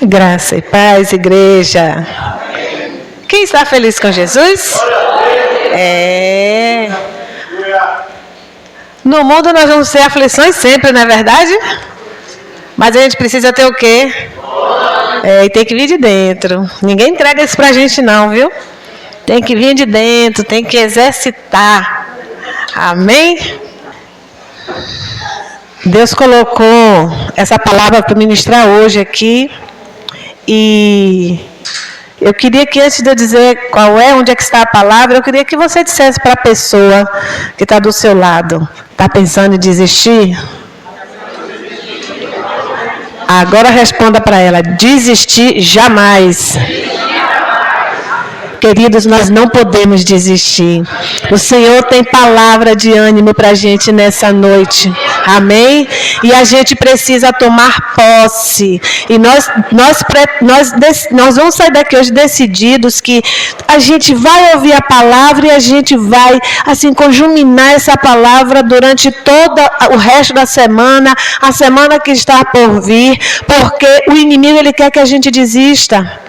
Graça e paz, igreja. Quem está feliz com Jesus? No mundo nós vamos ter aflições sempre, não é verdade? Mas a gente precisa ter o quê? E tem que vir de dentro. Ninguém entrega isso pra gente não, viu? Tem que vir de dentro, tem que exercitar. Amém? Deus colocou essa palavra para ministrar hoje aqui. E eu queria que, antes de eu dizer onde é que está a palavra, eu queria que você dissesse para a pessoa que está do seu lado: está pensando em desistir? Agora responda para ela: desistir jamais. Queridos, nós não podemos desistir. O Senhor tem palavra de ânimo para a gente nessa noite. Amém? E a gente precisa tomar posse. E nós vamos sair daqui hoje decididos que a gente vai ouvir a palavra e a gente vai, assim, conjuminar essa palavra durante todo o resto da semana, a semana que está por vir, porque o inimigo, ele quer que a gente desista.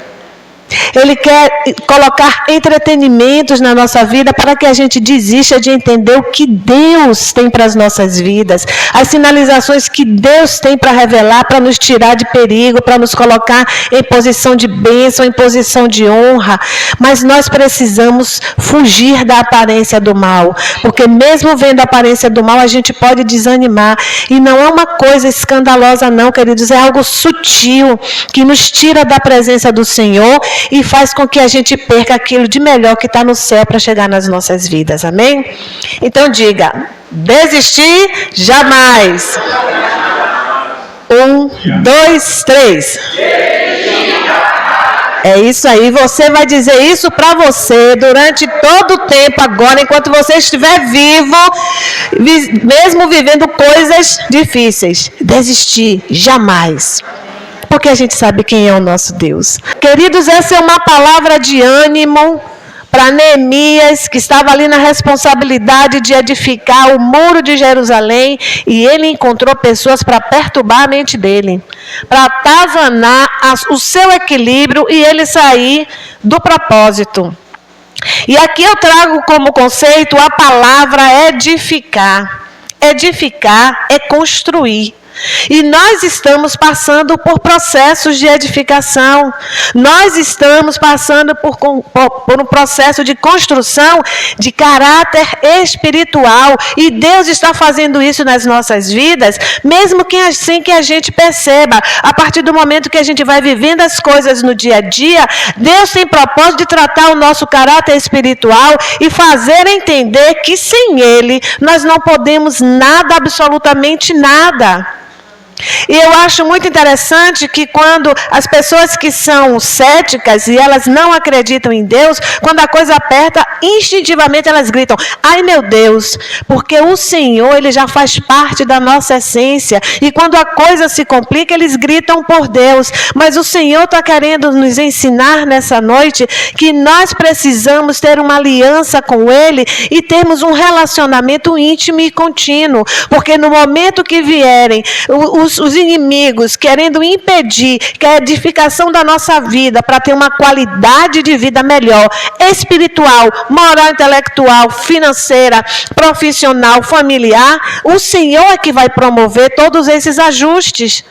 Ele quer colocar entretenimentos na nossa vida para que a gente desista de entender o que Deus tem para as nossas vidas, as sinalizações que Deus tem para revelar, para nos tirar de perigo, para nos colocar em posição de bênção, em posição de honra. Mas nós precisamos fugir da aparência do mal, porque mesmo vendo a aparência do mal, a gente pode desanimar. E não é uma coisa escandalosa não, queridos, é algo sutil, que nos tira da presença do Senhor e faz com que a gente perca aquilo de melhor que está no céu para chegar nas nossas vidas. Amém? Então diga: desistir jamais. 1, 2, 3. É isso aí. Você vai dizer isso para você durante todo o tempo agora, enquanto você estiver vivo, mesmo vivendo coisas difíceis. Desistir jamais. Porque a gente sabe quem é o nosso Deus. Queridos, essa é uma palavra de ânimo para Neemias, que estava ali na responsabilidade de edificar o muro de Jerusalém, e ele encontrou pessoas para perturbar a mente dele, para atazanar o seu equilíbrio e ele sair do propósito. E aqui eu trago como conceito a palavra edificar. Edificar é construir. E nós estamos passando por processos de edificação. Nós estamos passando por um processo de construção de caráter espiritual. E Deus está fazendo isso nas nossas vidas, mesmo que assim que a gente perceba. A partir do momento que a gente vai vivendo as coisas no dia a dia, Deus tem propósito de tratar o nosso caráter espiritual e fazer entender que sem Ele nós não podemos nada, absolutamente nada. E eu acho muito interessante que quando as pessoas que são céticas e elas não acreditam em Deus, quando a coisa aperta, instintivamente elas gritam: ai meu Deus, porque o Senhor, Ele já faz parte da nossa essência. E quando a coisa se complica, eles gritam por Deus. Mas o Senhor está querendo nos ensinar nessa noite que nós precisamos ter uma aliança com Ele e termos um relacionamento íntimo e contínuo. Porque no momento que vierem os inimigos querendo impedir que a edificação da nossa vida para ter uma qualidade de vida melhor, espiritual, moral, intelectual, financeira, profissional, familiar, o Senhor é que vai promover todos esses ajustes.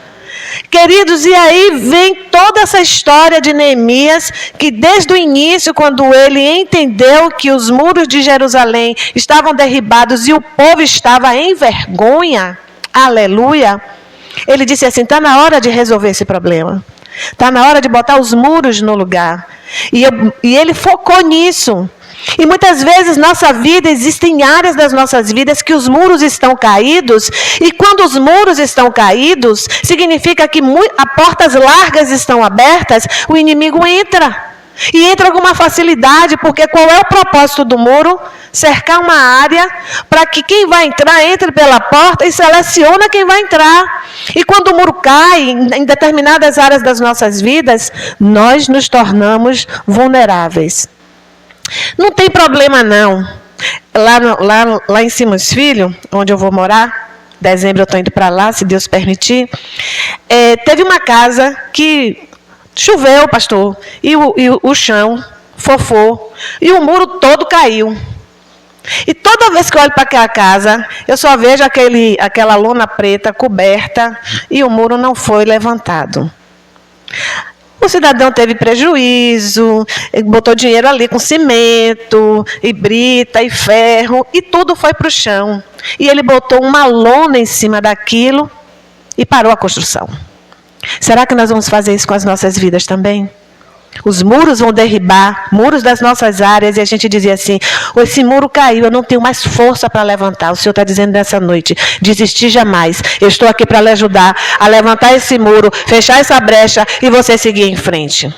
Queridos, e aí vem toda essa história de Neemias, que desde o início, quando ele entendeu que os muros de Jerusalém estavam derribados e o povo estava em vergonha, aleluia, ele disse assim: está na hora de resolver esse problema. Está na hora de botar os muros no lugar. E ele focou nisso. E muitas vezes nossa vida, existem áreas das nossas vidas que os muros estão caídos. E quando os muros estão caídos, significa que portas largas estão abertas, o inimigo entra. E entra com uma facilidade, porque qual é o propósito do muro? Cercar uma área para que quem vai entrar entre pela porta e seleciona quem vai entrar. E quando o muro cai em determinadas áreas das nossas vidas, nós nos tornamos vulneráveis. Não tem problema não. Lá em Simões Filho, onde eu vou morar, dezembro eu estou indo para lá, se Deus permitir, teve uma casa que Choveu, pastor, e o chão fofou, e o muro todo caiu. E toda vez que eu olho para aquela casa, eu só vejo aquela lona preta coberta e o muro não foi levantado. O cidadão teve prejuízo, ele botou dinheiro ali com cimento, e brita, e ferro, e tudo foi para o chão. E ele botou uma lona em cima daquilo e parou a construção. Será que nós vamos fazer isso com as nossas vidas também? Os muros vão derribar, muros das nossas áreas, e a gente dizia assim, esse muro caiu, eu não tenho mais força para levantar. O Senhor está dizendo nessa noite, desistir jamais. Eu estou aqui para lhe ajudar a levantar esse muro, fechar essa brecha e você seguir em frente.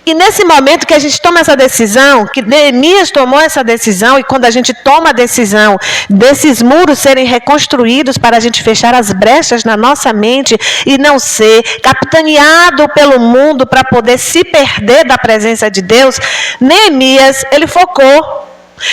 E nesse momento que a gente toma essa decisão, que Neemias tomou essa decisão, e quando a gente toma a decisão desses muros serem reconstruídos para a gente fechar as brechas na nossa mente e não ser capitaneado pelo mundo para poder se perder da presença de Deus, Neemias, ele focou.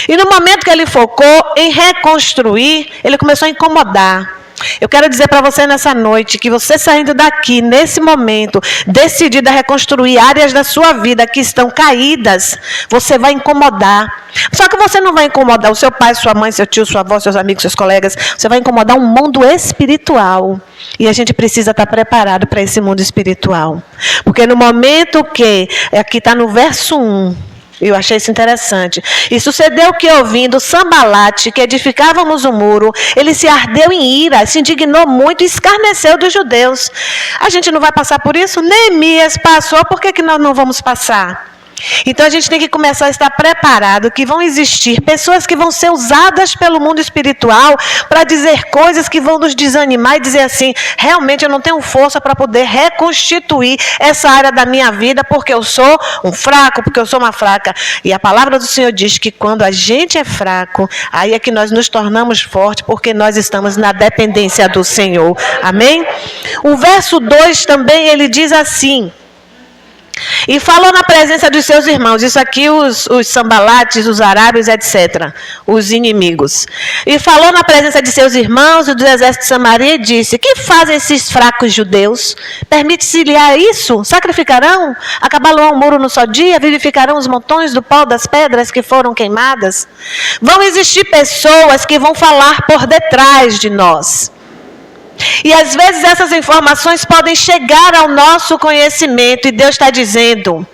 E no momento que ele focou em reconstruir, ele começou a incomodar. Eu quero dizer para você nessa noite que você saindo daqui, nesse momento, decidida a reconstruir áreas da sua vida que estão caídas, você vai incomodar. Só que você não vai incomodar o seu pai, sua mãe, seu tio, sua avó, seus amigos, seus colegas. Você vai incomodar um mundo espiritual. E a gente precisa estar preparado para esse mundo espiritual. Porque no momento que, aqui está no verso 1, eu achei isso interessante. E sucedeu que, ouvindo Sambalate, que edificávamos o muro, ele se ardeu em ira, se indignou muito e escarneceu dos judeus. A gente não vai passar por isso? Neemias passou, por que nós não vamos passar? Então a gente tem que começar a estar preparado que vão existir pessoas que vão ser usadas pelo mundo espiritual para dizer coisas que vão nos desanimar e dizer assim, realmente eu não tenho força para poder reconstituir essa área da minha vida porque eu sou um fraco, porque eu sou uma fraca. E a palavra do Senhor diz que quando a gente é fraco, aí é que nós nos tornamos fortes porque nós estamos na dependência do Senhor. Amém? O verso 2 também ele diz assim, e falou na presença dos seus irmãos, isso aqui os sambalates, os arábios, etc., os inimigos. E falou na presença de seus irmãos e do exército de Samaria e disse, que fazem esses fracos judeus? Permite-se-lhe isso? Sacrificarão? Acabar-lhe um muro no só dia? Vivificarão os montões do pó das pedras que foram queimadas? Vão existir pessoas que vão falar por detrás de nós. E às vezes essas informações podem chegar ao nosso conhecimento e Deus está dizendo,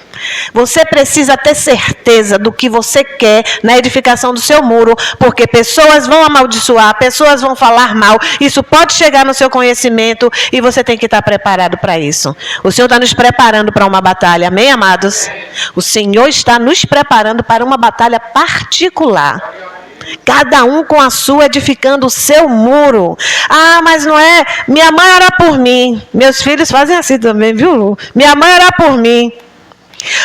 você precisa ter certeza do que você quer na edificação do seu muro, porque pessoas vão amaldiçoar, pessoas vão falar mal, isso pode chegar no seu conhecimento e você tem que estar preparado para isso. O Senhor está nos preparando para uma batalha, amém, amados? O Senhor está nos preparando para uma batalha particular. Cada um com a sua, edificando o seu muro. Ah, mas não é... Minha mãe ora por mim. Meus filhos fazem assim também, viu? Minha mãe ora por mim.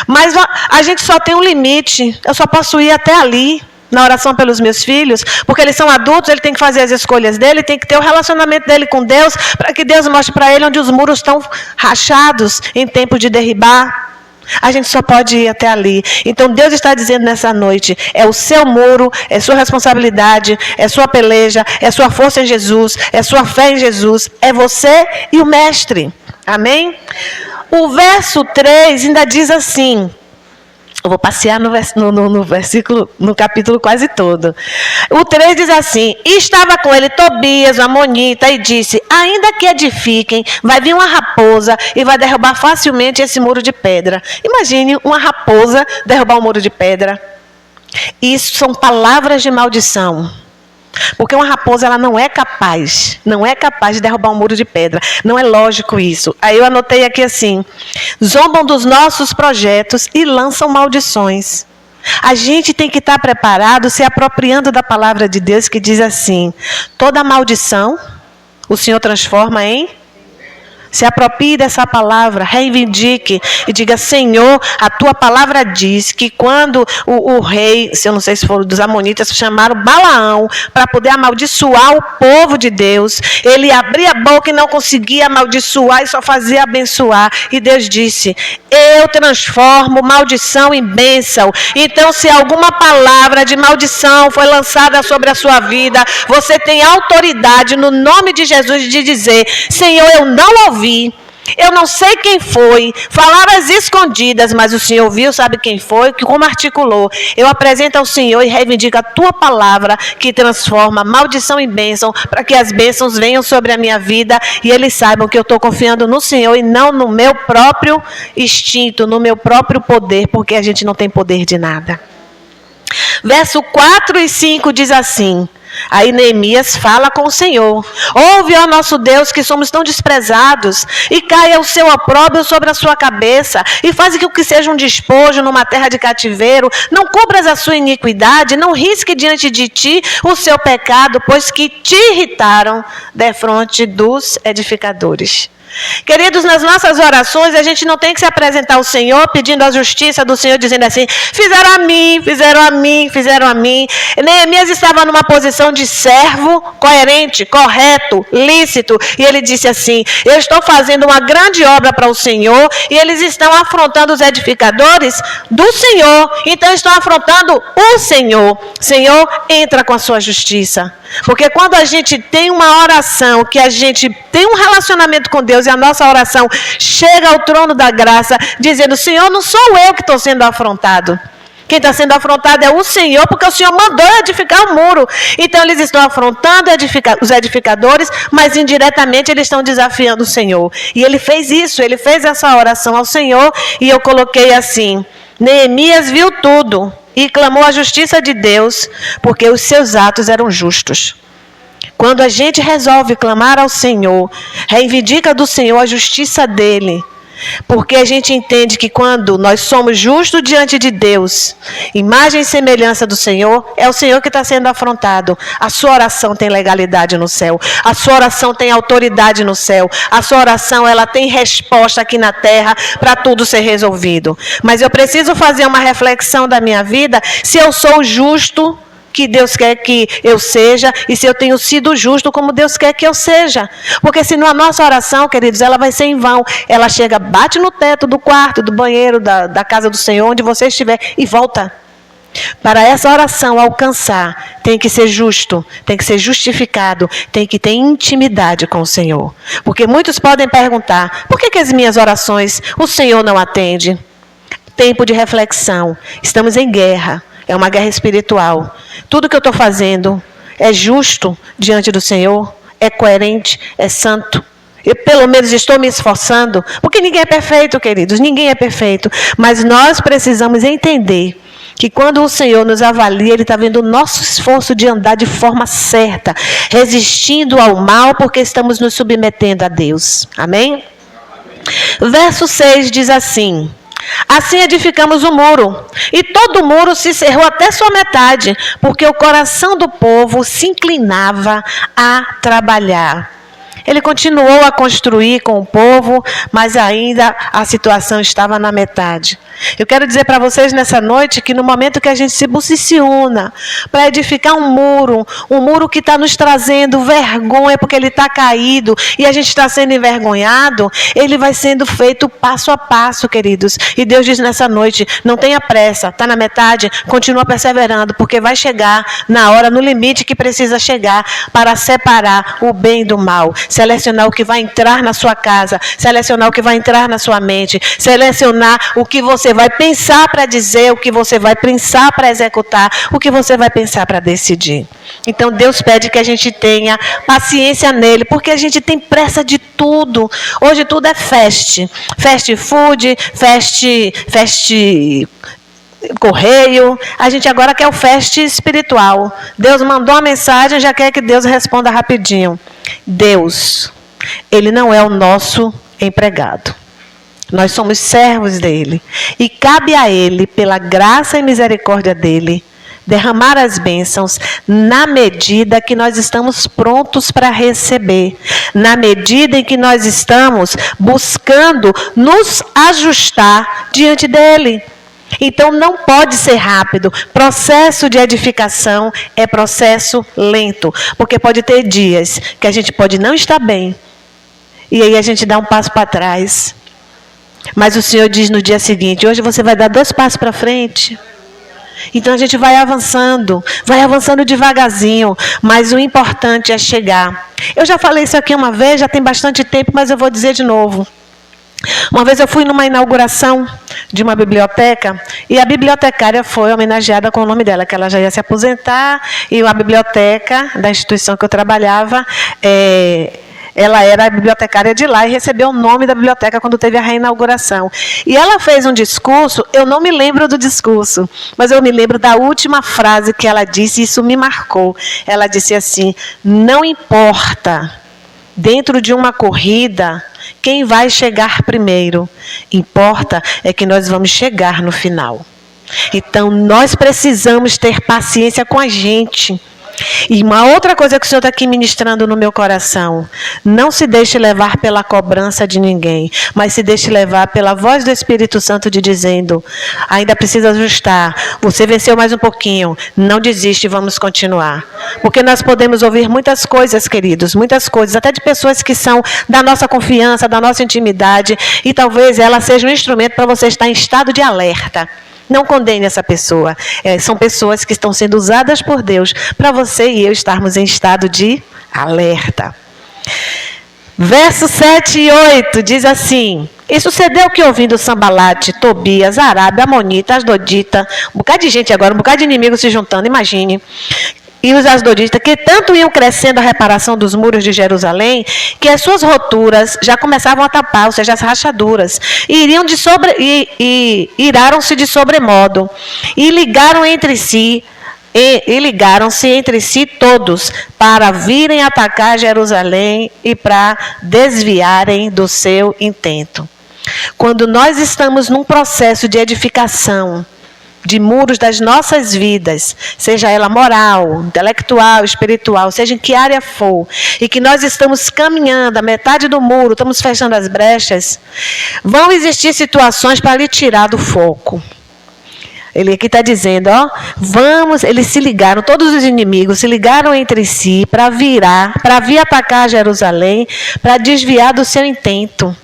Mas a gente só tem um limite. Eu só posso ir até ali, na oração pelos meus filhos, porque eles são adultos, ele tem que fazer as escolhas dele, tem que ter o relacionamento dele com Deus, para que Deus mostre para ele onde os muros estão rachados, em tempo de derribar. A gente só pode ir até ali. Então Deus está dizendo nessa noite, é o seu muro, é sua responsabilidade, é sua peleja, é sua força em Jesus, é sua fé em Jesus, é você e o mestre. Amém? O verso 3 ainda diz assim, eu vou passear no versículo, no capítulo quase todo. O 3 diz assim, e estava com ele Tobias, o amonita, e disse, ainda que edifiquem, vai vir uma raposa e vai derrubar facilmente esse muro de pedra. Imagine uma raposa derrubar um muro de pedra. Isso são palavras de maldição. Porque uma raposa ela não é capaz de derrubar um muro de pedra. Não é lógico isso. Aí eu anotei aqui assim, zombam dos nossos projetos e lançam maldições. A gente tem que estar preparado, se apropriando da palavra de Deus que diz assim, toda maldição o Senhor transforma em... Se aproprie dessa palavra, reivindique e diga, Senhor, a tua palavra diz que quando o rei, se eu não sei se for dos amonitas, chamaram Balaão para poder amaldiçoar o povo de Deus, ele abria a boca e não conseguia amaldiçoar e só fazia abençoar. E Deus disse, eu transformo maldição em bênção. Então, se alguma palavra de maldição foi lançada sobre a sua vida, você tem autoridade no nome de Jesus de dizer, Senhor, eu não ouvi. Eu não sei quem foi, falaram às escondidas, mas o Senhor viu, sabe quem foi, como articulou. Eu apresento ao Senhor e reivindico a tua palavra que transforma maldição em bênção, para que as bênçãos venham sobre a minha vida e eles saibam que eu estou confiando no Senhor e não no meu próprio instinto, no meu próprio poder, porque a gente não tem poder de nada. Verso 4 e 5 diz assim. Aí Neemias fala com o Senhor: ouve, ó nosso Deus, que somos tão desprezados, e caia o seu opróbrio sobre a sua cabeça, e faz que o que seja um despojo numa terra de cativeiro, não cubras a sua iniquidade, não risque diante de ti o seu pecado, pois que te irritaram defronte dos edificadores. Queridos, nas nossas orações, a gente não tem que se apresentar ao Senhor pedindo a justiça do Senhor, dizendo assim: fizeram a mim, fizeram a mim, fizeram a mim. Neemias estava numa posição de servo coerente, correto, lícito, e ele disse assim: eu estou fazendo uma grande obra para o Senhor, e eles estão afrontando os edificadores do Senhor, então estão afrontando o Senhor. Senhor, entra com a sua justiça. Porque quando a gente tem uma oração, que a gente tem um relacionamento com Deus e a nossa oração chega ao trono da graça, dizendo: Senhor, não sou eu que estou sendo afrontado. Quem está sendo afrontado é o Senhor, porque o Senhor mandou edificar o muro. Então eles estão afrontando os edificadores, mas indiretamente eles estão desafiando o Senhor. E ele fez isso, ele fez essa oração ao Senhor, e eu coloquei assim: Neemias viu tudo e clamou a justiça de Deus, porque os seus atos eram justos. Quando a gente resolve clamar ao Senhor, reivindica do Senhor a justiça dele, porque a gente entende que quando nós somos justos diante de Deus, imagem e semelhança do Senhor, é o Senhor que está sendo afrontado. A sua oração tem legalidade no céu, a sua oração tem autoridade no céu, a sua oração ela tem resposta aqui na terra para tudo ser resolvido. Mas eu preciso fazer uma reflexão da minha vida, se eu sou justo que Deus quer que eu seja, e se eu tenho sido justo como Deus quer que eu seja. Porque senão a nossa oração, queridos, ela vai ser em vão. Ela chega, bate no teto do quarto, do banheiro, da casa do Senhor, onde você estiver, e volta. Para essa oração alcançar, tem que ser justo, tem que ser justificado, tem que ter intimidade com o Senhor. Porque muitos podem perguntar: por que as minhas orações o Senhor não atende? Tempo de reflexão. Estamos em guerra. É uma guerra espiritual. Tudo que eu estou fazendo é justo diante do Senhor? É coerente? É santo? Eu, pelo menos, estou me esforçando? Porque ninguém é perfeito, queridos. Ninguém é perfeito. Mas nós precisamos entender que quando o Senhor nos avalia, Ele está vendo o nosso esforço de andar de forma certa, resistindo ao mal, porque estamos nos submetendo a Deus. Amém? Verso 6 diz assim: assim edificamos o muro, e todo o muro se cerrou até sua metade, porque o coração do povo se inclinava a trabalhar. Ele continuou a construir com o povo, mas ainda a situação estava na metade. Eu quero dizer para vocês nessa noite que no momento que a gente se posiciona para edificar um muro que está nos trazendo vergonha, porque ele está caído e a gente está sendo envergonhado, ele vai sendo feito passo a passo, queridos. E Deus diz nessa noite: não tenha pressa, está na metade, continua perseverando, porque vai chegar na hora, no limite que precisa chegar para separar o bem do mal. Selecionar o que vai entrar na sua casa, selecionar o que vai entrar na sua mente, selecionar o que você vai pensar para dizer, o que você vai pensar para executar, o que você vai pensar para decidir. Então Deus pede que a gente tenha paciência nele, porque a gente tem pressa de tudo. Hoje tudo é fast food, fast correio. A gente agora quer o fast espiritual. Deus mandou uma mensagem, já quer que Deus responda rapidinho. Deus, Ele não é o nosso empregado. Nós somos servos dEle. E cabe a Ele, pela graça e misericórdia dEle, derramar as bênçãos na medida que nós estamos prontos para receber. Na medida em que nós estamos buscando nos ajustar diante dEle. Então não pode ser rápido. Processo de edificação é processo lento, porque pode ter dias que a gente pode não estar bem, e aí a gente dá um passo para trás, mas o Senhor diz no dia seguinte: hoje você vai dar 2 passos para frente. Então a gente vai avançando devagarzinho, mas o importante é chegar. Eu já falei isso aqui uma vez, já tem bastante tempo, mas eu vou dizer de novo. Uma vez eu fui numa inauguração de uma biblioteca e a bibliotecária foi homenageada com o nome dela, que ela já ia se aposentar, e a biblioteca da instituição que eu trabalhava, ela era a bibliotecária de lá e recebeu o nome da biblioteca quando teve a reinauguração. E ela fez um discurso, eu não me lembro do discurso, mas eu me lembro da última frase que ela disse, e isso me marcou. Ela disse assim: não importa, dentro de uma corrida, quem vai chegar primeiro, importa é que nós vamos chegar no final. Então, nós precisamos ter paciência com a gente. E uma outra coisa que o Senhor está aqui ministrando no meu coração: não se deixe levar pela cobrança de ninguém, mas se deixe levar pela voz do Espírito Santo dizendo: ainda precisa ajustar, você venceu mais um pouquinho, não desiste, vamos continuar. Porque nós podemos ouvir muitas coisas, queridos, muitas coisas, até de pessoas que são da nossa confiança, da nossa intimidade, e talvez ela seja um instrumento para você estar em estado de alerta. Não condene essa pessoa. São pessoas que estão sendo usadas por Deus para você e eu estarmos em estado de alerta. Versos 7 e 8 diz assim: e sucedeu que, ouvindo Sambalate, Tobias, Arábia, Amonita, Asdodita, um bocado de gente agora, um bocado de inimigos se juntando, imagine, e os asdoditas, que tanto iam crescendo a reparação dos muros de Jerusalém, que as suas roturas já começavam a tapar, ou seja, as rachaduras, e iraram-se de sobremodo, e ligaram-se entre si todos, para virem atacar Jerusalém e para desviarem do seu intento. Quando nós estamos num processo de edificação, de muros das nossas vidas, seja ela moral, intelectual, espiritual, seja em que área for, e que nós estamos caminhando a metade do muro, estamos fechando as brechas, vão existir situações para lhe tirar do foco. Ele aqui está dizendo, eles se ligaram, todos os inimigos se ligaram entre si para vir atacar Jerusalém, para desviar do seu intento.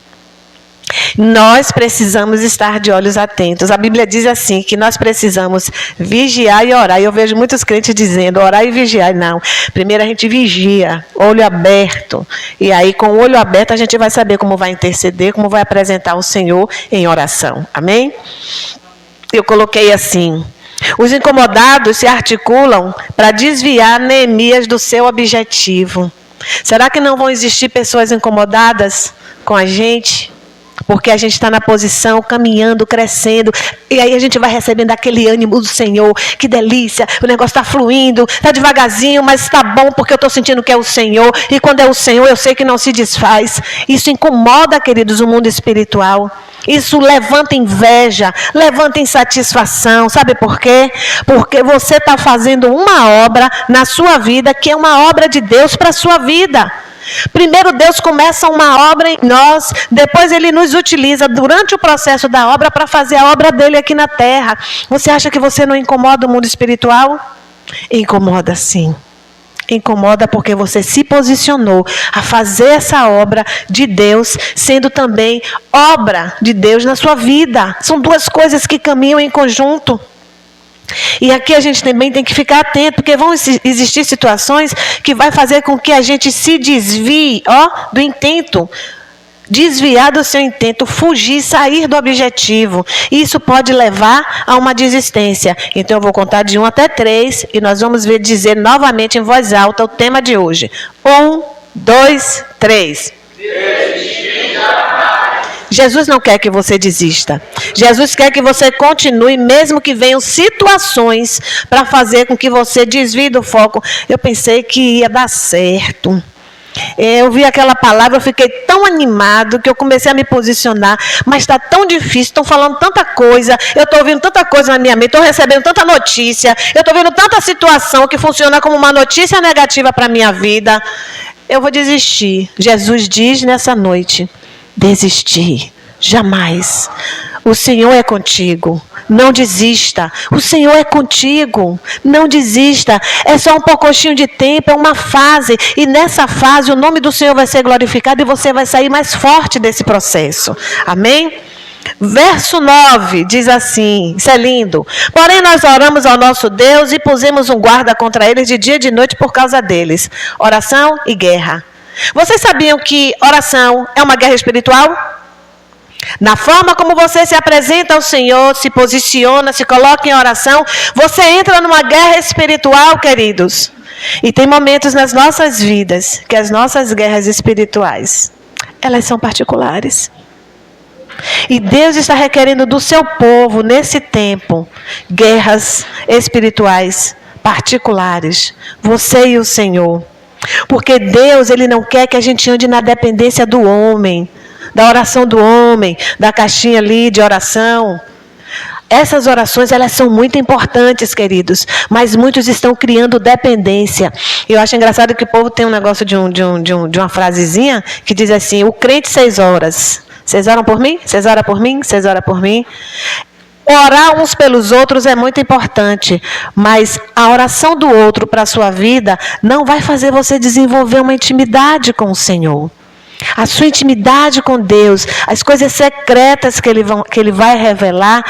Nós precisamos estar de olhos atentos. A Bíblia diz assim, que nós precisamos vigiar e orar. E eu vejo muitos crentes dizendo, orar e vigiar. Não, primeiro a gente vigia, olho aberto. E aí com o olho aberto a gente vai saber como vai interceder, como vai apresentar o Senhor em oração. Amém? Eu coloquei assim: os incomodados se articulam para desviar Neemias do seu objetivo. Será que não vão existir pessoas incomodadas com a gente? Porque a gente está na posição, caminhando, crescendo, e aí a gente vai recebendo aquele ânimo do Senhor. Que delícia, o negócio está fluindo, está devagarzinho, mas está bom, porque eu estou sentindo que é o Senhor, e quando é o Senhor eu sei que não se desfaz. Isso incomoda, queridos, o mundo espiritual. Isso levanta inveja, levanta insatisfação. Sabe por quê? Porque você está fazendo uma obra na sua vida, que é uma obra de Deus para a sua vida. Primeiro Deus começa uma obra em nós, depois Ele nos utiliza durante o processo da obra para fazer a obra dele aqui na terra. Você acha que você não incomoda o mundo espiritual? Incomoda sim. Incomoda porque você se posicionou a fazer essa obra de Deus, sendo também obra de Deus na sua vida. São duas coisas que caminham em conjunto. E aqui a gente também tem que ficar atento, porque vão existir situações que vai fazer com que a gente se desvie do intento, desviar do seu intento, fugir, sair do objetivo. Isso pode levar a uma desistência. Então eu vou contar de 1 até 3 e nós vamos dizer novamente em voz alta o tema de hoje. 1, 2, 3. Jesus não quer que você desista. Jesus quer que você continue, mesmo que venham situações para fazer com que você desvie do foco. Eu pensei que ia dar certo. Eu vi aquela palavra, eu fiquei tão animado que eu comecei a me posicionar, mas está tão difícil, estão falando tanta coisa, eu estou ouvindo tanta coisa na minha mente, estou recebendo tanta notícia, eu estou vendo tanta situação que funciona como uma notícia negativa para a minha vida. Eu vou desistir. Jesus diz nessa noite: desistir, jamais. O Senhor é contigo, não desista. O Senhor é contigo, não desista. É só um pouquinho de tempo, é uma fase, e nessa fase o nome do Senhor vai ser glorificado e você vai sair mais forte desse processo. Amém? Verso 9 diz assim, isso é lindo: porém nós oramos ao nosso Deus e pusemos um guarda contra eles de dia e de noite por causa deles. Oração e guerra. Vocês sabiam que oração é uma guerra espiritual? Na forma como você se apresenta ao Senhor, se posiciona, se coloca em oração, você entra numa guerra espiritual, queridos. E tem momentos nas nossas vidas que as nossas guerras espirituais, elas são particulares. E Deus está requerendo do seu povo, nesse tempo, guerras espirituais particulares. Você e o Senhor. Porque Deus, Ele não quer que a gente ande na dependência do homem, da oração do homem, da caixinha ali de oração. Essas orações, elas são muito importantes, queridos, mas muitos estão criando dependência. Eu acho engraçado que o povo tem um negócio de uma frasezinha que diz assim: o crente 6 horas. Vocês oram por mim? Vocês oram por mim? Vocês oram por mim? Orar uns pelos outros é muito importante, mas a oração do outro para a sua vida não vai fazer você desenvolver uma intimidade com o Senhor. A sua intimidade com Deus, as coisas secretas que Ele vai revelar,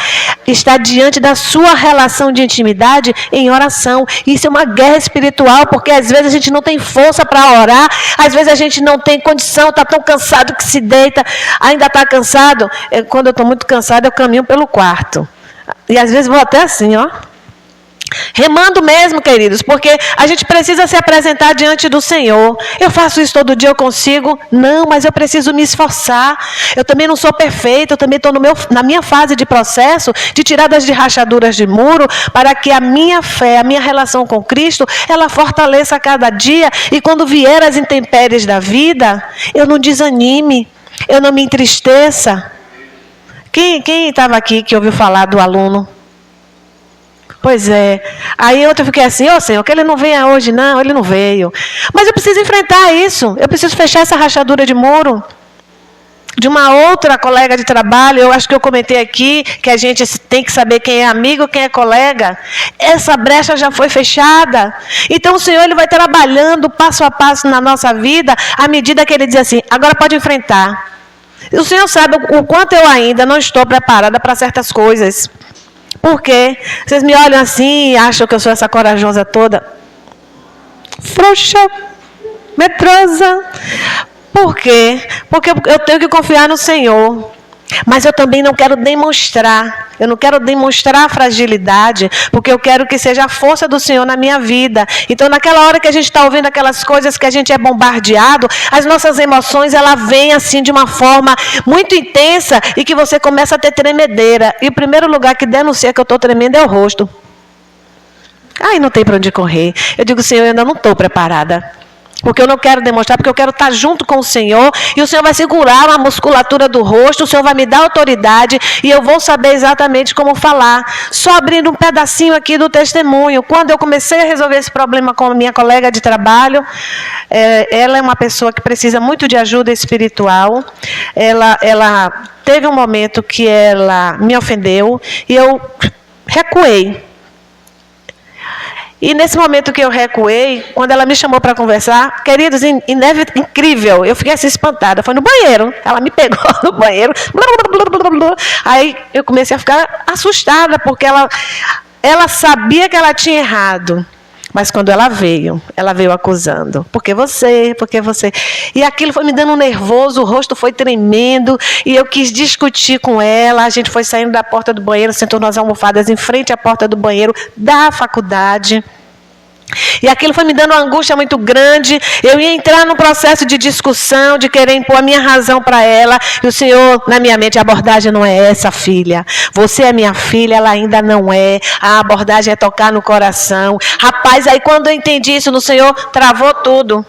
está diante da sua relação de intimidade em oração. Isso é uma guerra espiritual, porque às vezes a gente não tem força para orar, às vezes a gente não tem condição, está tão cansado que se deita, ainda está cansado. Quando eu estou muito cansado, eu caminho pelo quarto. E às vezes vou até assim, ó. Remando mesmo, queridos, porque a gente precisa se apresentar diante do Senhor. Eu faço isso todo dia, eu consigo? Não, mas eu preciso me esforçar. Eu também não sou perfeita, eu também estou na minha fase de processo de tiradas de rachaduras de muro, para que a minha fé, a minha relação com Cristo, ela fortaleça a cada dia, e quando vier as intempéries da vida, eu não desanime, eu não me entristeça. Quem estava aqui que ouviu falar do aluno? Pois é. Aí eu fiquei assim: ô Senhor, que ele não venha hoje. Não, ele não veio. Mas eu preciso enfrentar isso. Eu preciso fechar essa rachadura de muro. De uma outra colega de trabalho, eu acho que eu comentei aqui, que a gente tem que saber quem é amigo, quem é colega. Essa brecha já foi fechada. Então o Senhor, Ele vai trabalhando passo a passo na nossa vida, à medida que Ele diz assim: agora pode enfrentar. O Senhor sabe o quanto eu ainda não estou preparada para certas coisas. Por quê? Vocês me olham assim e acham que eu sou essa corajosa toda? Frouxa, medrosa. Por quê? Porque eu tenho que confiar no Senhor. Mas eu também não quero demonstrar. Eu não quero demonstrar fragilidade, porque eu quero que seja a força do Senhor na minha vida. Então, naquela hora que a gente está ouvindo aquelas coisas que a gente é bombardeado, as nossas emoções, ela vem assim de uma forma muito intensa e que você começa a ter tremedeira. E o primeiro lugar que denuncia que eu estou tremendo é o rosto. Ai, não tem para onde correr. Eu digo: Senhor, eu ainda não estou preparada. Porque eu não quero demonstrar, porque eu quero estar junto com o Senhor, e o Senhor vai segurar a musculatura do rosto, o Senhor vai me dar autoridade, e eu vou saber exatamente como falar. Só abrindo um pedacinho aqui do testemunho. Quando eu comecei a resolver esse problema com a minha colega de trabalho, ela é uma pessoa que precisa muito de ajuda espiritual. Ela teve um momento que ela me ofendeu, e eu recuei. E nesse momento que eu recuei, quando ela me chamou para conversar, queridos, incrível, eu fiquei assim espantada. Foi no banheiro, ela me pegou no banheiro. Aí eu comecei a ficar assustada, porque ela sabia que ela tinha errado. Mas quando ela veio acusando. Por que você? Por que você? E aquilo foi me dando um nervoso, o rosto foi tremendo, e eu quis discutir com ela. A gente foi saindo da porta do banheiro, sentou nas almofadas em frente à porta do banheiro da faculdade. E aquilo foi me dando uma angústia muito grande. Eu ia entrar num processo de discussão, de querer impor a minha razão para ela. E o Senhor, na minha mente: a abordagem não é essa, filha. Você é minha filha, ela ainda não é. A abordagem é tocar no coração. Rapaz, aí quando eu entendi isso no Senhor, travou tudo.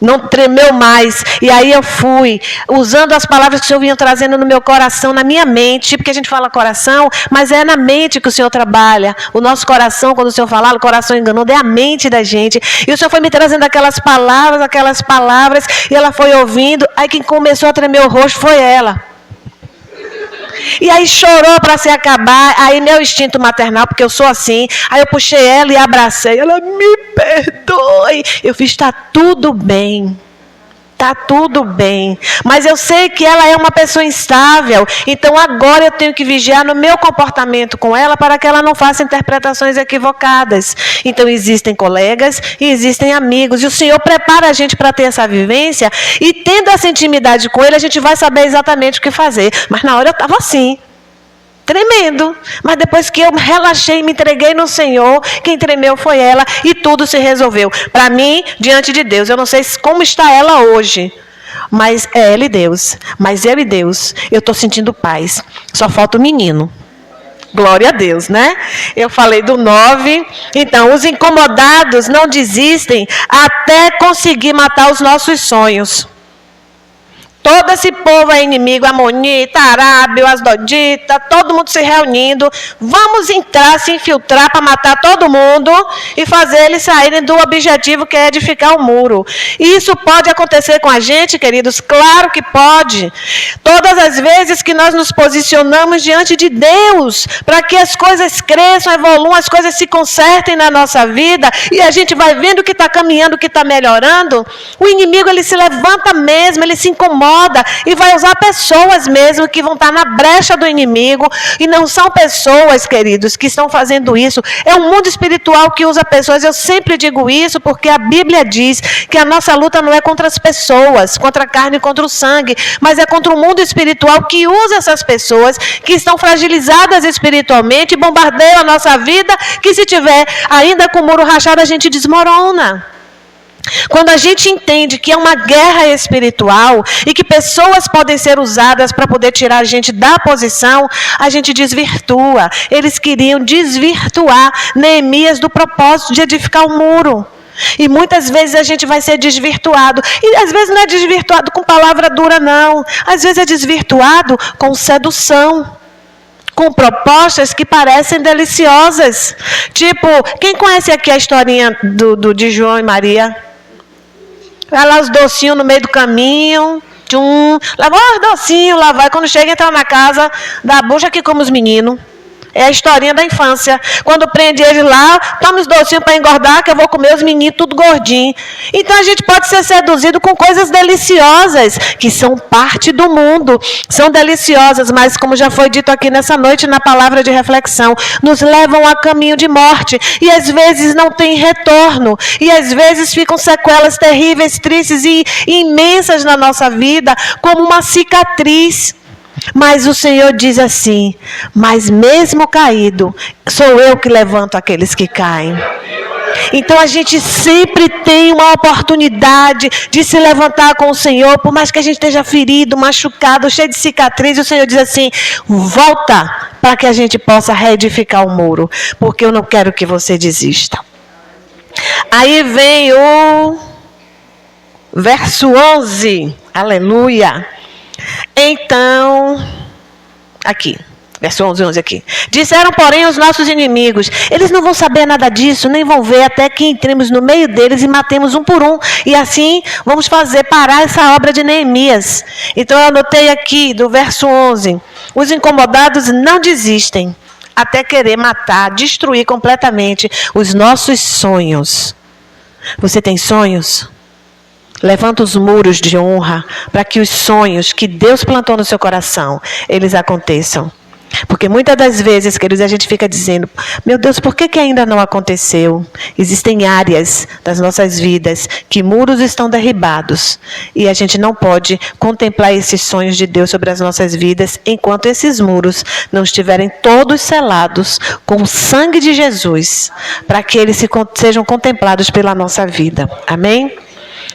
Não tremeu mais. E aí eu fui, usando as palavras que o Senhor vinha trazendo no meu coração, na minha mente, porque a gente fala coração, mas é na mente que o Senhor trabalha. O nosso coração, quando o Senhor fala, o coração enganado, é a mente da gente. E o Senhor foi me trazendo aquelas palavras, e ela foi ouvindo. Aí quem começou a tremer o rosto foi ela. E aí chorou para se acabar. Aí meu instinto maternal, porque eu sou assim, aí eu puxei ela e abracei. Ela: me perdoe. Eu fiz: está tudo bem. Tá tudo bem, mas eu sei que ela é uma pessoa instável, então agora eu tenho que vigiar no meu comportamento com ela para que ela não faça interpretações equivocadas. Então existem colegas e existem amigos, e o Senhor prepara a gente para ter essa vivência, e tendo essa intimidade com Ele, a gente vai saber exatamente o que fazer. Mas na hora eu estava assim, tremendo, mas depois que eu relaxei, me entreguei no Senhor, quem tremeu foi ela, e tudo se resolveu. Para mim, diante de Deus, eu não sei como está ela hoje, mas é ela e Deus. Mas eu e Deus, eu estou sentindo paz. Só falta o menino. Glória a Deus, né? Eu falei do 9. Então, os incomodados não desistem até conseguir matar os nossos sonhos. Todo esse povo é inimigo, Amonita, Arábio, Asdodita, todo mundo se reunindo. Vamos entrar, se infiltrar para matar todo mundo e fazer eles saírem do objetivo que é edificar o muro. E isso pode acontecer com a gente, queridos? Claro que pode. Todas as vezes que nós nos posicionamos diante de Deus, para que as coisas cresçam, evoluam, as coisas se consertem na nossa vida, e a gente vai vendo que está caminhando, que está melhorando, o inimigo ele se levanta mesmo, ele se incomoda, e vai usar pessoas mesmo que vão estar na brecha do inimigo, e não são pessoas, queridos, que estão fazendo isso, é o mundo espiritual que usa pessoas. Eu sempre digo isso porque a Bíblia diz que a nossa luta não é contra as pessoas, contra a carne e contra o sangue, mas é contra o mundo espiritual que usa essas pessoas que estão fragilizadas espiritualmente e bombardeiam a nossa vida, que se tiver ainda com o muro rachado a gente desmorona. Quando a gente entende que é uma guerra espiritual e que pessoas podem ser usadas para poder tirar a gente da posição, a gente desvirtua. Eles queriam desvirtuar Neemias do propósito de edificar o muro. E muitas vezes a gente vai ser desvirtuado. E às vezes não é desvirtuado com palavra dura, não. Às vezes é desvirtuado com sedução, com propostas que parecem deliciosas. Tipo, quem conhece aqui a historinha de João e Maria? Vai lá os docinhos no meio do caminho. Leva os docinhos, lá vai. Quando chega, entra na casa da bucha que come os meninos. É a historinha da infância. Quando prende eles lá, toma os docinhos para engordar, que eu vou comer os meninos tudo gordinho. Então a gente pode ser seduzido com coisas deliciosas, que são parte do mundo. São deliciosas, mas como já foi dito aqui nessa noite na palavra de reflexão, nos levam a caminho de morte. E às vezes não tem retorno. E às vezes ficam sequelas terríveis, tristes e imensas na nossa vida, como uma cicatriz. Mas o Senhor diz assim: mas mesmo caído, sou eu que levanto aqueles que caem. Então a gente sempre tem uma oportunidade de se levantar com o Senhor, por mais que a gente esteja ferido, machucado, cheio de cicatriz, o Senhor diz assim: volta, para que a gente possa reedificar o muro, porque eu não quero que você desista. Aí vem o verso 11, aleluia. Então, aqui, verso 11 aqui. Disseram, porém, os nossos inimigos: eles não vão saber nada disso, nem vão ver, até que entremos no meio deles e matemos um por um. E assim vamos fazer parar essa obra de Neemias. Então eu anotei aqui, do verso 11. Os incomodados não desistem até querer matar, destruir completamente os nossos sonhos. Você tem sonhos? Levanta os muros de honra para que os sonhos que Deus plantou no seu coração, eles aconteçam. Porque muitas das vezes, queridos, a gente fica dizendo: meu Deus, por que ainda não aconteceu? Existem áreas das nossas vidas que muros estão derribados. E a gente não pode contemplar esses sonhos de Deus sobre as nossas vidas enquanto esses muros não estiverem todos selados com o sangue de Jesus, para que eles sejam contemplados pela nossa vida. Amém?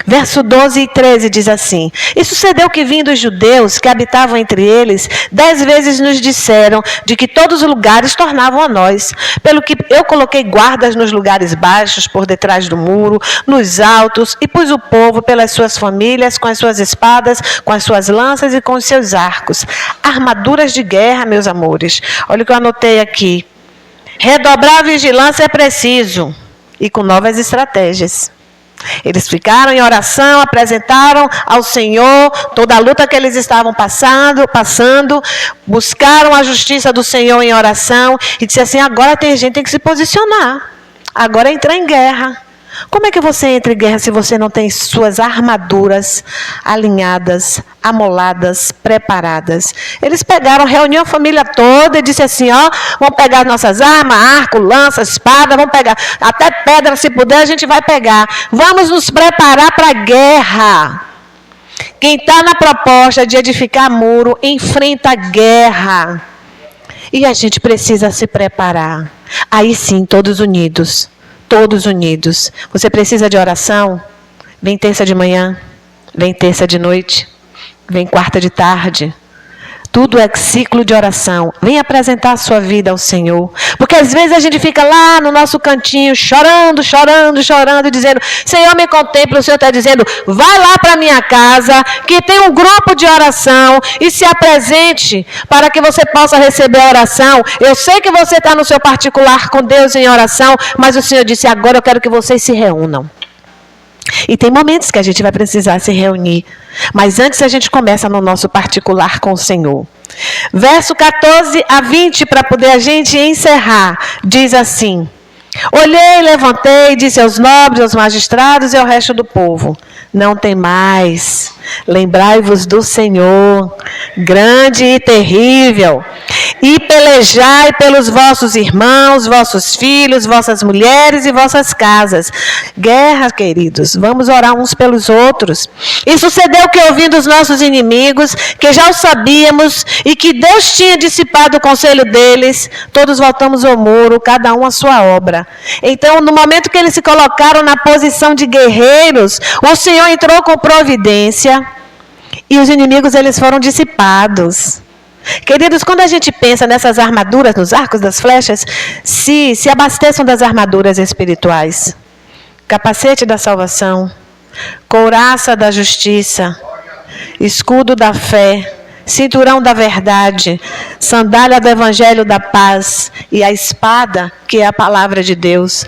Verso 12 e 13 diz assim: e sucedeu que, vindo os judeus que habitavam entre eles, 10 vezes nos disseram de que todos os lugares tornavam a nós. Pelo que eu coloquei guardas nos lugares baixos, por detrás do muro, nos altos, e pus o povo pelas suas famílias, com as suas espadas, com as suas lanças e com os seus arcos. Armaduras de guerra, meus amores. Olha o que eu anotei aqui. Redobrar a vigilância é preciso, e com novas estratégias. Eles ficaram em oração, apresentaram ao Senhor toda a luta que eles estavam passando, buscaram a justiça do Senhor em oração e disse assim: agora tem gente que tem que se posicionar, agora é entrar em guerra. Como é que você entra em guerra se você não tem suas armaduras alinhadas, amoladas, preparadas? Eles pegaram, reuniram a família toda e disse assim, ó, vamos pegar nossas armas, arco, lança, espada, vamos pegar, até pedra se puder a gente vai pegar. Vamos nos preparar para a guerra. Quem está na proposta de edificar muro, enfrenta a guerra. E a gente precisa se preparar. Aí sim, todos unidos. Todos unidos. Você precisa de oração? Vem terça de manhã, vem terça de noite, vem quarta de tarde. Tudo é ciclo de oração. Vem apresentar a sua vida ao Senhor. Porque às vezes a gente fica lá no nosso cantinho, chorando, dizendo, Senhor, me contempla. O Senhor está dizendo, vai lá para a minha casa, que tem um grupo de oração, e se apresente para que você possa receber a oração. Eu sei que você está no seu particular com Deus em oração, mas o Senhor disse, agora eu quero que vocês se reúnam. E tem momentos que a gente vai precisar se reunir. Mas antes a gente começa no nosso particular com o Senhor. Verso 14 a 20, para poder a gente encerrar, diz assim: olhei, levantei, disse aos nobres, aos magistrados e ao resto do povo: não temais, lembrai-vos do Senhor, grande e terrível, e pelejai pelos vossos irmãos, vossos filhos, vossas mulheres e vossas casas. Guerra, queridos, vamos orar uns pelos outros. E sucedeu que, ouvindo os nossos inimigos, que já o sabíamos, e que Deus tinha dissipado o conselho deles, todos voltamos ao muro, cada um à sua obra. Então, no momento que eles se colocaram na posição de guerreiros, o Senhor entrou com providência, e os inimigos eles foram dissipados. Queridos, quando a gente pensa nessas armaduras, nos arcos das flechas, se abasteçam das armaduras espirituais. Capacete da salvação, couraça da justiça, escudo da fé, cinturão da verdade, sandália do evangelho da paz e a espada, que é a palavra de Deus.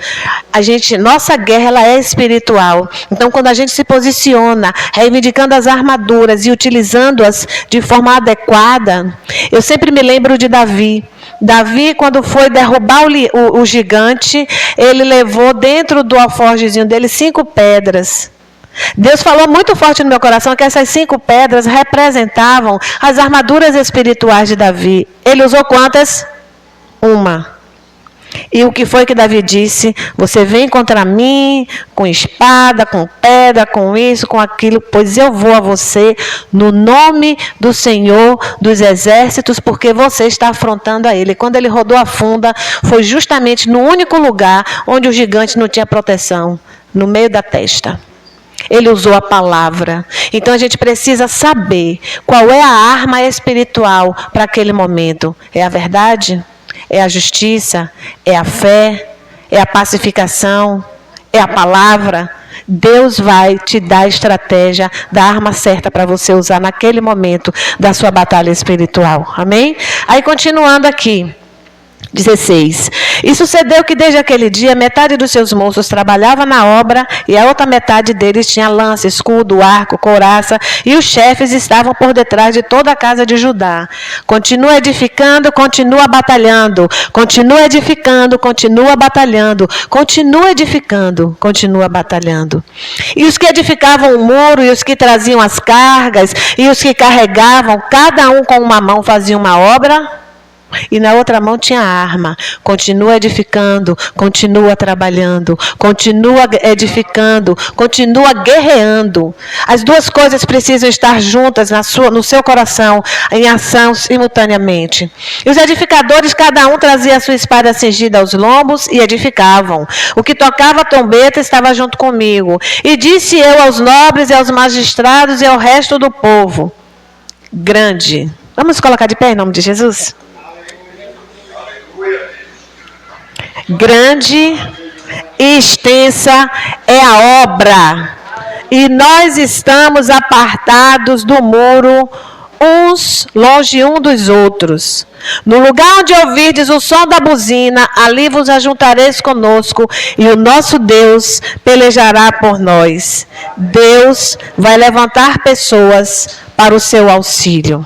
Nossa guerra ela é espiritual. Então, quando a gente se posiciona, reivindicando as armaduras e utilizando-as de forma adequada, eu sempre me lembro de Davi. Davi, quando foi derrubar o gigante, ele levou dentro do alforjezinho dele 5 pedras. Deus falou muito forte no meu coração que essas 5 pedras representavam as armaduras espirituais de Davi. Ele usou quantas? 1. E o que foi que Davi disse? Você vem contra mim com espada, com pedra, com isso, com aquilo, pois eu vou a você no nome do Senhor dos exércitos, porque você está afrontando a ele. Quando ele rodou a funda, foi justamente no único lugar onde o gigante não tinha proteção, no meio da testa. Ele usou a palavra. Então a gente precisa saber qual é a arma espiritual para aquele momento. É a verdade? É a justiça? É a fé? É a pacificação? É a palavra? Deus vai te dar a estratégia da arma certa para você usar naquele momento da sua batalha espiritual. Amém? Aí continuando aqui. 16. E sucedeu que desde aquele dia metade dos seus moços trabalhava na obra e a outra metade deles tinha lança, escudo, arco, couraça, e os chefes estavam por detrás de toda a casa de Judá. Continua edificando, continua batalhando. Continua edificando, continua batalhando. Continua edificando, continua batalhando. E os que edificavam o muro, e os que traziam as cargas, e os que carregavam, cada um com uma mão fazia uma obra, e na outra mão tinha a arma. Continua edificando, continua trabalhando, continua edificando, continua guerreando. As duas coisas precisam estar juntas no seu coração, em ação simultaneamente. E os edificadores, cada um trazia a sua espada cingida aos lombos e edificavam. O que tocava a trombeta estava junto comigo. E disse eu aos nobres e aos magistrados e ao resto do povo: grande. Vamos colocar de pé em nome de Jesus? Grande e extensa é a obra, e nós estamos apartados do muro, uns longe um dos outros. No lugar onde ouvirdes o som da buzina, ali vos ajuntareis conosco, e o nosso Deus pelejará por nós. Deus vai levantar pessoas para o seu auxílio.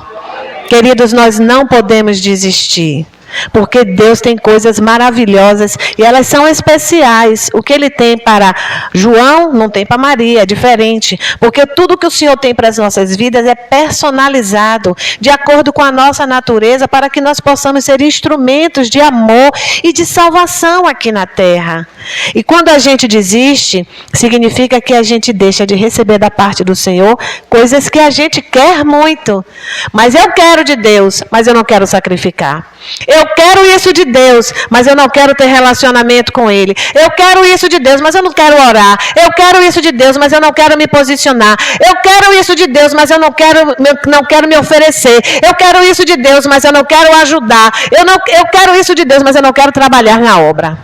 Queridos, nós não podemos desistir. Porque Deus tem coisas maravilhosas e elas são especiais. O que Ele tem para João, não tem para Maria, é diferente. Porque tudo que o Senhor tem para as nossas vidas é personalizado, de acordo com a nossa natureza, para que nós possamos ser instrumentos de amor e de salvação aqui na terra. E quando a gente desiste, significa que a gente deixa de receber da parte do Senhor coisas que a gente quer muito. Mas eu quero de Deus, mas eu não quero sacrificar. Eu quero isso de Deus, mas eu não quero ter relacionamento com Ele. Eu quero isso de Deus, mas eu não quero orar. Eu quero isso de Deus, mas eu não quero me posicionar. Eu quero isso de Deus, mas eu não quero me oferecer. Eu quero isso de Deus, mas eu não quero ajudar. Eu quero isso de Deus, mas eu não quero trabalhar na obra.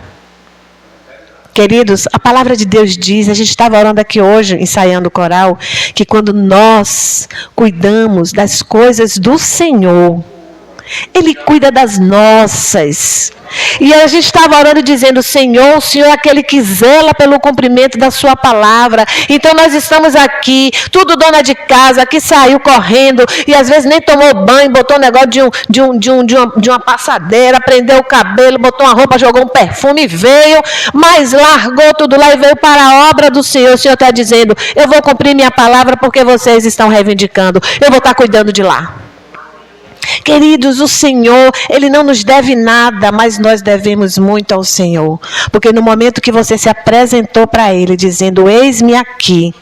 Queridos, a palavra de Deus diz, a gente estava orando aqui hoje, ensaiando o coral, que quando nós cuidamos das coisas do Senhor, Ele cuida das nossas. E a gente estava orando dizendo, Senhor, o Senhor é aquele que zela pelo cumprimento da sua palavra. Então nós estamos aqui, tudo dona de casa, que saiu correndo e às vezes nem tomou banho, botou um negócio de uma passadeira, prendeu o cabelo, botou uma roupa, jogou um perfume e veio, mas largou tudo lá e veio para a obra do Senhor. O Senhor está dizendo, eu vou cumprir minha palavra porque vocês estão reivindicando. Eu vou estar cuidando de lá. Queridos, o Senhor, Ele não nos deve nada, mas nós devemos muito ao Senhor. Porque no momento que você se apresentou para Ele, dizendo, eis-me aqui,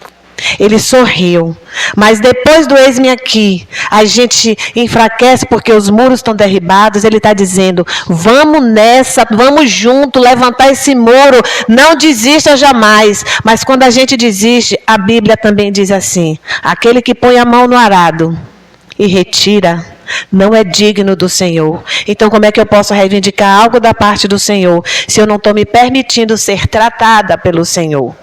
Ele sorriu. Mas depois do eis-me aqui, a gente enfraquece porque os muros estão derribados. Ele está dizendo, vamos nessa, vamos junto, levantar esse muro, não desista jamais. Mas quando a gente desiste, a Bíblia também diz assim, aquele que põe a mão no arado e retira, não é digno do Senhor. Então como é que eu posso reivindicar algo da parte do Senhor, se eu não estou me permitindo ser tratada pelo Senhor?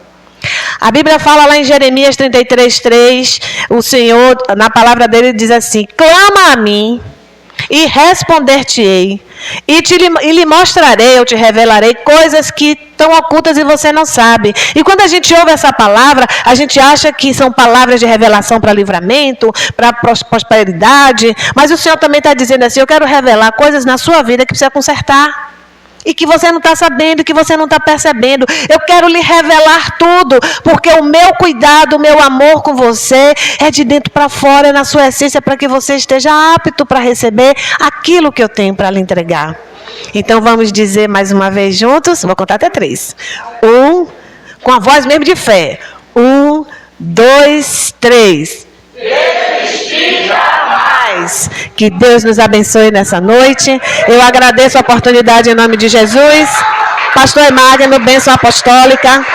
A Bíblia fala lá em Jeremias 33:3, o Senhor, na palavra dele, diz assim, clama a mim e responder-te-ei, e lhe mostrarei, eu te revelarei coisas que estão ocultas e você não sabe. E quando a gente ouve essa palavra, a gente acha que são palavras de revelação para livramento, para prosperidade, mas o Senhor também está dizendo assim, eu quero revelar coisas na sua vida que precisa consertar. E que você não está sabendo, que você não está percebendo. Eu quero lhe revelar tudo, porque o meu cuidado, o meu amor com você é de dentro para fora, é na sua essência, para que você esteja apto para receber aquilo que eu tenho para lhe entregar. Então vamos dizer mais uma vez juntos, vou contar até 3. Com a voz mesmo de fé. 1, 2, 3. Desistir jamais. Que Deus nos abençoe nessa noite. Eu agradeço a oportunidade em nome de Jesus. Pastor Magno, bênção apostólica.